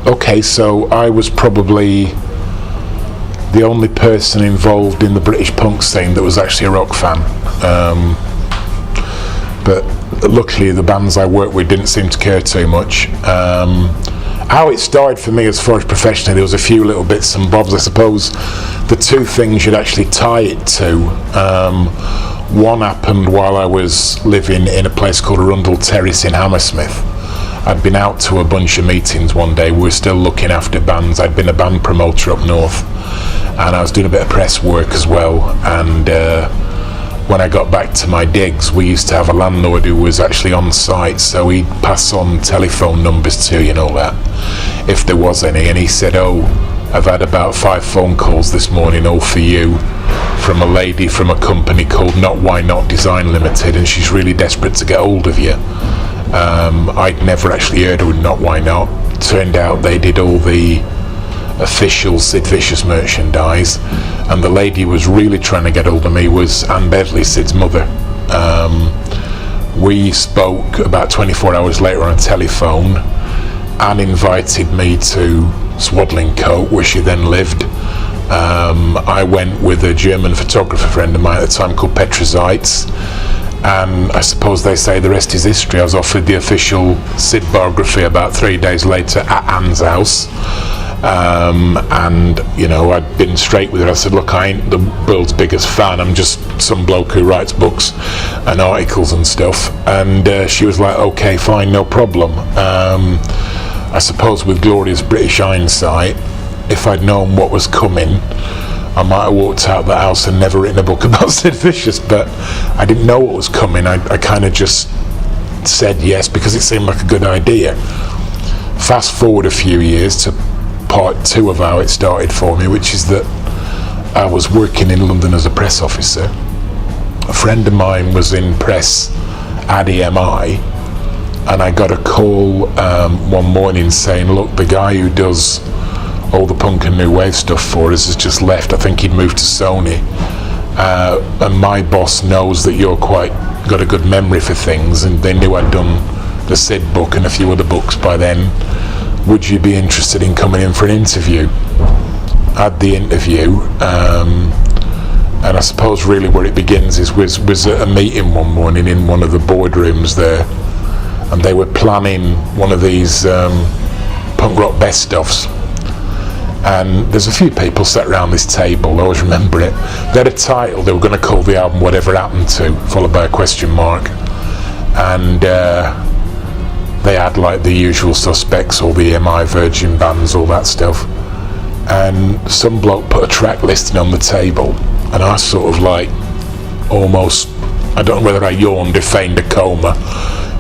Okay, so I was probably the only person involved in the British punk scene that was actually a rock fan. But luckily the bands I worked with didn't seem to care too much. How it started for me as far as professionally, there was a few little bits and bobs. I suppose the two things you'd actually tie it to, one happened while I was living in a place called Arundel Terrace in Hammersmith. I'd been out to a bunch of meetings one day. We were still looking after bands. I'd been a band promoter up north, and I was doing a bit of press work as well. And when I got back to my digs, we used to have a landlord who was actually on site, so he'd pass on telephone numbers to you and all that, if there was any. And he said, "Oh, I've had about 5 phone calls this morning, all for you, from a lady from a company called Not Why Not Design Limited, and she's really desperate to get hold of you." I'd never actually heard of Not Why Not. Turned out they did all the official Sid Vicious merchandise, and the lady who was really trying to get hold of me was Anne Beverley, Sid's mother. We spoke about 24 hours later on a telephone. Anne invited me to Swaddling Coat, where she then lived. I went with a German photographer friend of mine at the time called Petra Zeitz, and I suppose they say the rest is history. I was offered the official Sid biography about 3 days later at Anne's house. And you know, I'd been straight with her. I said, "Look, I ain't the world's biggest fan, I'm just some bloke who writes books and articles and stuff." And she was like, "Okay, fine, no problem." I suppose with glorious British hindsight, if I'd known what was coming, I might have walked out of the house and never written a book about Sid Vicious, but I didn't know what was coming. I kind of just said yes because it seemed like a good idea. Fast forward a few years to part 2 of how it started for me, which is that I was working in London as a press officer. A friend of mine was in press at EMI, and I got a call one morning saying, "Look, the guy who does all the punk and new wave stuff for us has just left. I think he'd moved to Sony, and my boss knows that you're got a good memory for things, and they knew I'd done the Sid book and a few other books by then. Would you be interested in coming in for an interview?" I had the interview, and I suppose really where it begins was at a meeting one morning in one of the boardrooms there, and they were planning one of these punk rock best-ofs. And there's a few people sat around this table, I always remember it. They had a title, they were going to call the album Whatever Happened To, followed by a question mark. And they had like the usual suspects, all the EMI Virgin bands, all that stuff. And some bloke put a track listing on the table, and I sort of like almost, I don't know whether I yawned or feigned a coma.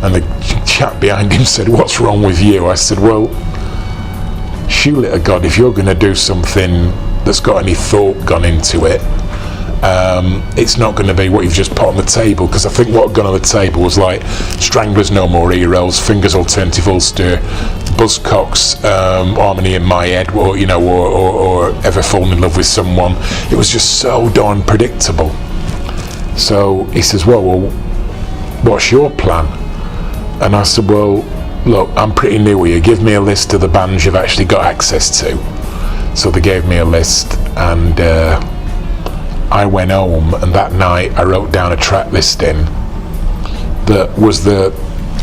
And the chap behind him said, "What's wrong with you?" I said, "Well, shoot it to God, if you're going to do something that's got any thought gone into it, it's not going to be what you've just put on the table." Because I think what had gone on the table was like Stranglers No More Heroes, Fingers Alternative Ulster, Buzzcocks, Harmony in My Head, or you know, or Ever Fallen in Love with Someone. It was just so darn predictable. So he says, well, what's your plan? And I said, "Well, look, I'm pretty new here. Give me a list of the bands you've actually got access to." So they gave me a list, and I went home, and that night I wrote down a track listing that was the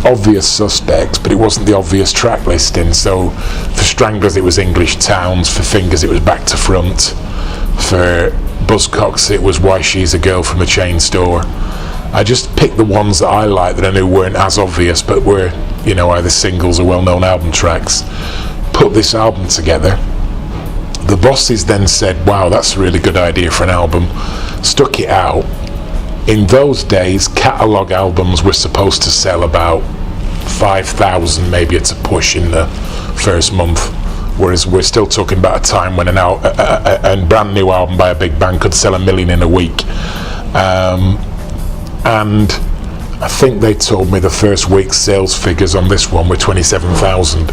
obvious suspects, but it wasn't the obvious track listing. So for Stranglers it was English Towns, for Fingers it was Back to Front, for Buzzcocks it was Why She's a Girl from a Chain Store. I just picked the ones that I liked that I knew weren't as obvious, but were, you know, either singles or well-known album tracks. Put this album together. The bosses then said, "Wow, that's a really good idea for an album." Stuck it out. In those days, catalogue albums were supposed to sell about 5,000 maybe at a push in the first month, whereas we're still talking about a time when a brand new album by a big band could sell 1 million in a week. And I think they told me the first week's sales figures on this one were 27,000,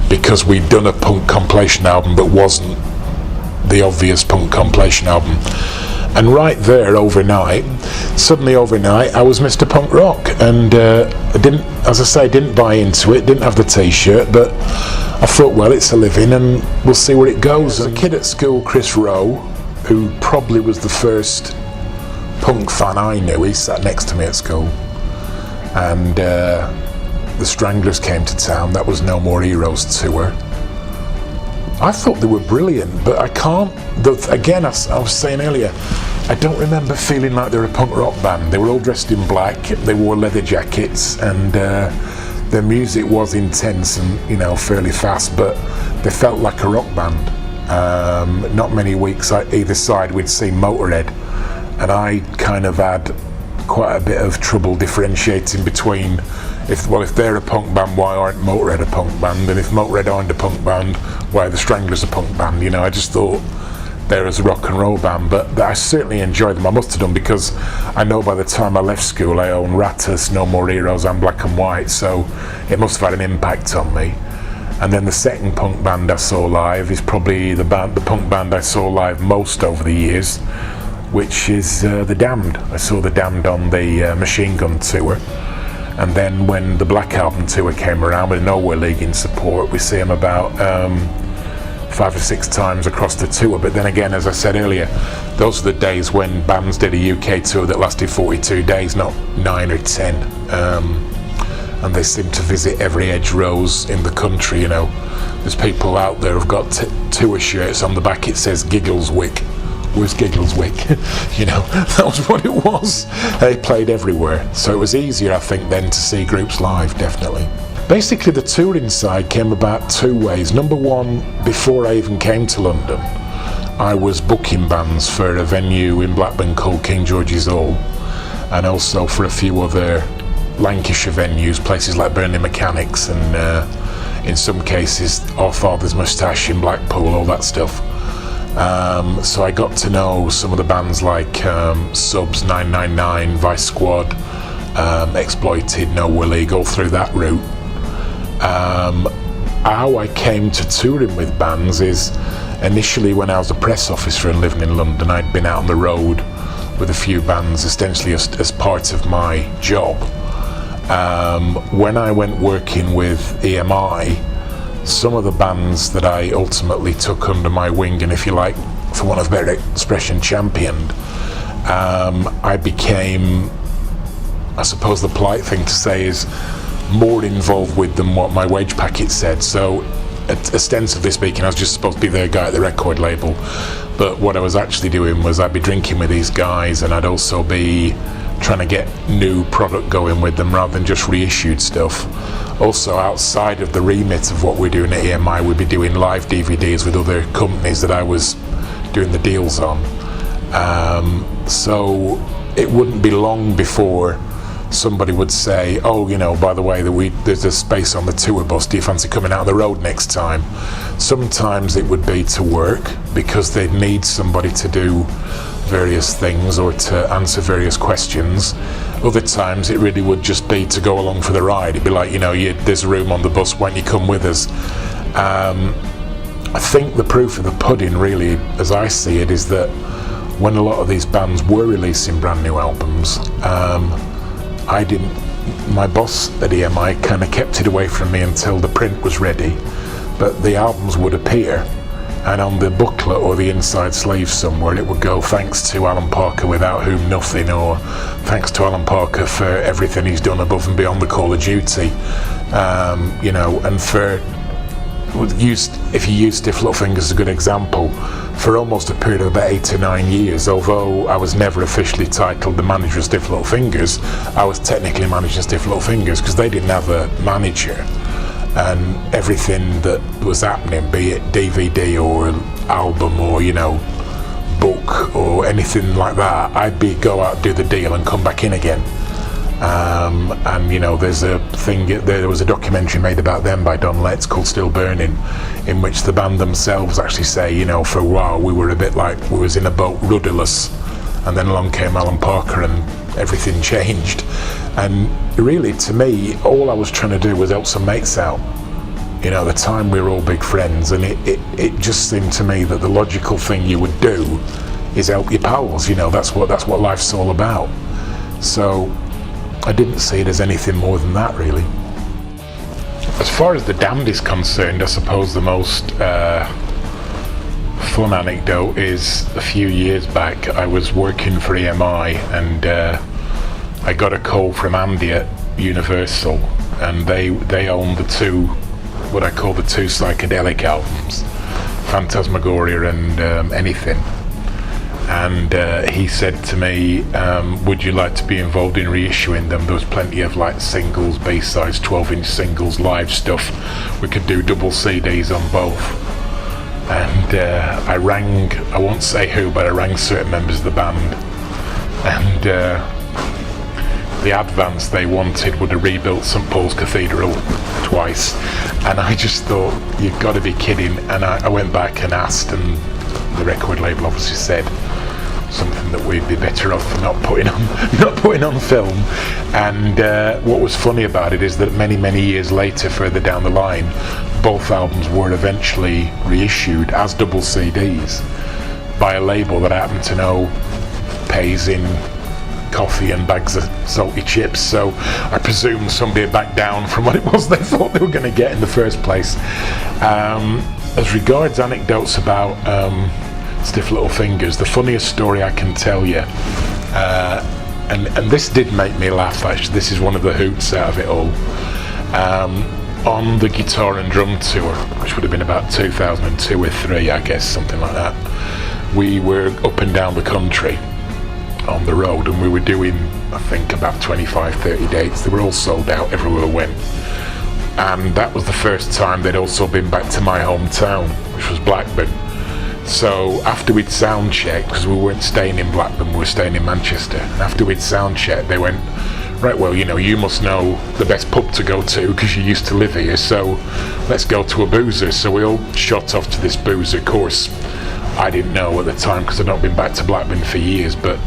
because we'd done a punk compilation album but wasn't the obvious punk compilation album. And right there, suddenly overnight, I was Mr. Punk Rock, and I didn't buy into it, didn't have the T-shirt, but I thought, well, it's a living, and we'll see where it goes. As a kid at school, Chris Rowe, who probably was the first punk fan I knew, he sat next to me at school, and the Stranglers came to town. That was No More Heroes tour. I thought they were brilliant, but I can't. Again, I was saying earlier, I don't remember feeling like they were a punk rock band. They were all dressed in black. They wore leather jackets, and their music was intense and fairly fast. But they felt like a rock band. Not many weeks either side we'd seen Motorhead, and I kind of had quite a bit of trouble differentiating between if they're a punk band, why aren't Motorhead a punk band? And if Motorhead aren't a punk band, why are the Stranglers a punk band? I just thought they're as a rock and roll band, but I certainly enjoyed them. I must have done, because I know by the time I left school I owned Rattus, No More Heroes and Black and White, so it must have had an impact on me. And then the second punk band I saw live is probably the punk band I saw live most over the years, which is The Damned. I saw The Damned on the Machine Gun tour. And then when the Black Album tour came around with Nowhere League in support, we see them about 5 or 6 times across the tour. But then again, as I said earlier, those are the days when bands did a UK tour that lasted 42 days, not 9 or 10. And they seem to visit every edge rose in the country. There's people out there who've got tour shirts on the back, it says Giggleswick. Where's Giggleswick? That was what it was. They played everywhere, so it was easier, I think, then to see groups live, definitely. Basically, the touring side came about 2 ways. Number one, before I even came to London, I was booking bands for a venue in Blackburn called King George's Hall, and also for a few other Lancashire venues, places like Burnley Mechanics, and in some cases Our Father's Moustache in Blackpool, all that stuff. So I got to know some of the bands like Subs, 999, Vice Squad, Exploited, Nowhere League, all through that route. How I came to touring with bands is, initially when I was a press officer and living in London, I'd been out on the road with a few bands essentially as part of my job. When I went working with EMI, some of the bands that I ultimately took under my wing, and if you like, for want of a better expression, championed, I became, I suppose the polite thing to say is, more involved with than what my wage packet said. So ostensibly speaking, I was just supposed to be their guy at the record label, but what I was actually doing was I'd be drinking with these guys, and I'd also be trying to get new product going with them rather than just reissued stuff. Also, outside of the remit of what we're doing at EMI, we'd be doing live DVDs with other companies that I was doing the deals on. So it wouldn't be long before somebody would say, oh, by the way, there's a space on the tour bus, do you fancy coming out of the road next time? Sometimes it would be to work, because they'd need somebody to do various things or to answer various questions. Other times it really would just be to go along for the ride. It'd be like, there's a room on the bus, why don't you come with us? I think the proof of the pudding, really, as I see it, is that when a lot of these bands were releasing brand new albums, my boss at EMI kind of kept it away from me until the print was ready, but the albums would appear, and on the booklet or the inside sleeve somewhere it would go, thanks to Alan Parker, without whom nothing, or thanks to Alan Parker for everything he's done above and beyond the Call of Duty. And if you use Stiff Little Fingers as a good example, for almost a period of about 8 to 9 years, although I was never officially titled the manager of Stiff Little Fingers, I was technically managing Stiff Little Fingers, because they didn't have a manager, and everything that was happening, be it DVD or album or book or anything like that, I'd go out, do the deal and come back in again. There's a thing, there was a documentary made about them by Don Letts called Still Burning, in which the band themselves actually say, for a while we were a bit like we was in a boat rudderless, and then along came Alan Parker and everything changed. And really, to me, all I was trying to do was help some mates out. At the time we were all big friends, and it just seemed to me that the logical thing you would do is help your pals. You know, that's what life's all about. So I didn't see it as anything more than that, really. As far as the Damned is concerned, I suppose the most fun anecdote is a few years back I was working for EMI, and I got a call from Andy at Universal, and they own the two, what I call the two psychedelic albums, Phantasmagoria and Anything. And he said to me, would you like to be involved in reissuing them? There was plenty of like singles, B-sides, 12-inch singles, live stuff. We could do double CDs on both. And I rang, I won't say who, but I rang certain members of the band, and the advance they wanted would have rebuilt St Paul's Cathedral twice. And I just thought, you've got to be kidding. And I went back and asked, and the record label obviously said something that we'd be better off for not putting on film. And what was funny about it is that many years later, further down the line, both albums were eventually reissued as double CDs by a label that I happen to know pays in coffee and bags of salty chips. So I presume somebody backed down from what it was they thought they were going to get in the first place. As regards anecdotes about Stiff Little Fingers, the funniest story I can tell you, and this did make me laugh actually, this is one of the hoots out of it all, on the guitar and drum tour, which would have been about 2002 or 3, I guess, something like that, we were up and down the country on the road, and we were doing, I think, about 25-30 dates. They were all sold out everywhere we went. And that was the first time they'd also been back to my hometown, which was Blackburn. So after we'd sound checked, because we weren't staying in Blackburn, we were staying in Manchester, and after we'd sound checked, they went, right, well, you know, you must know the best pub to go to because you used to live here, so let's go to a boozer. So we all shot off to this boozer. Of course, I didn't know at the time because I'd not been back to Blackburn for years, but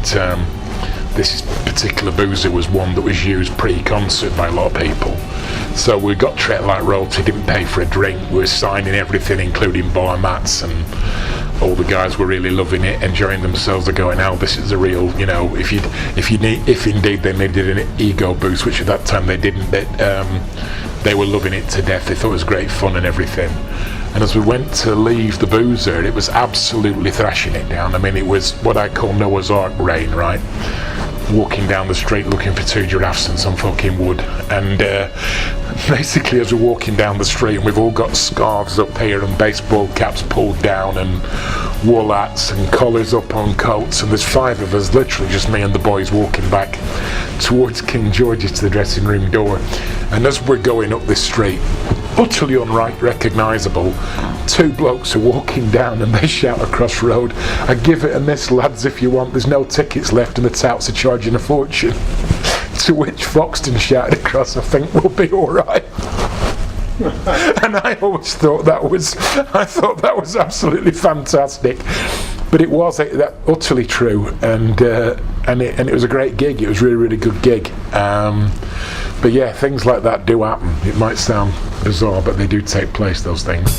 this particular boozer was one that was used pre-concert by a lot of people. So we got treated like royalty, didn't pay for a drink, we were signing everything including bar mats, and all the guys were really loving it, enjoying themselves. They're going, oh, this is a real, you know, if indeed they needed an ego boost, which at that time they didn't, they were loving it to death. They thought it was great fun and everything. And as we went to leave the boozer, it was absolutely thrashing it down. I mean, it was what I call Noah's Ark rain, right? Walking down the street looking for 2 giraffes and some fucking wood. And basically, as we're walking down the street, and we've all got scarves up here and baseball caps pulled down and wool hats and collars up on coats, and there's 5 of us, literally just me and the boys, walking back towards King George's to the dressing room door. And as we're going up this street, utterly unrecognisable, 2 blokes are walking down and they shout across road, I give it a miss, lads, if you want, there's no tickets left and the touts are charging a fortune. To which Foxton shouted across, I think we'll be alright. And I always thought that was absolutely fantastic. But it was utterly true, and it was a great gig. It was really, really good gig. But yeah, things like that do happen. It might sound bizarre, but they do take place, those things.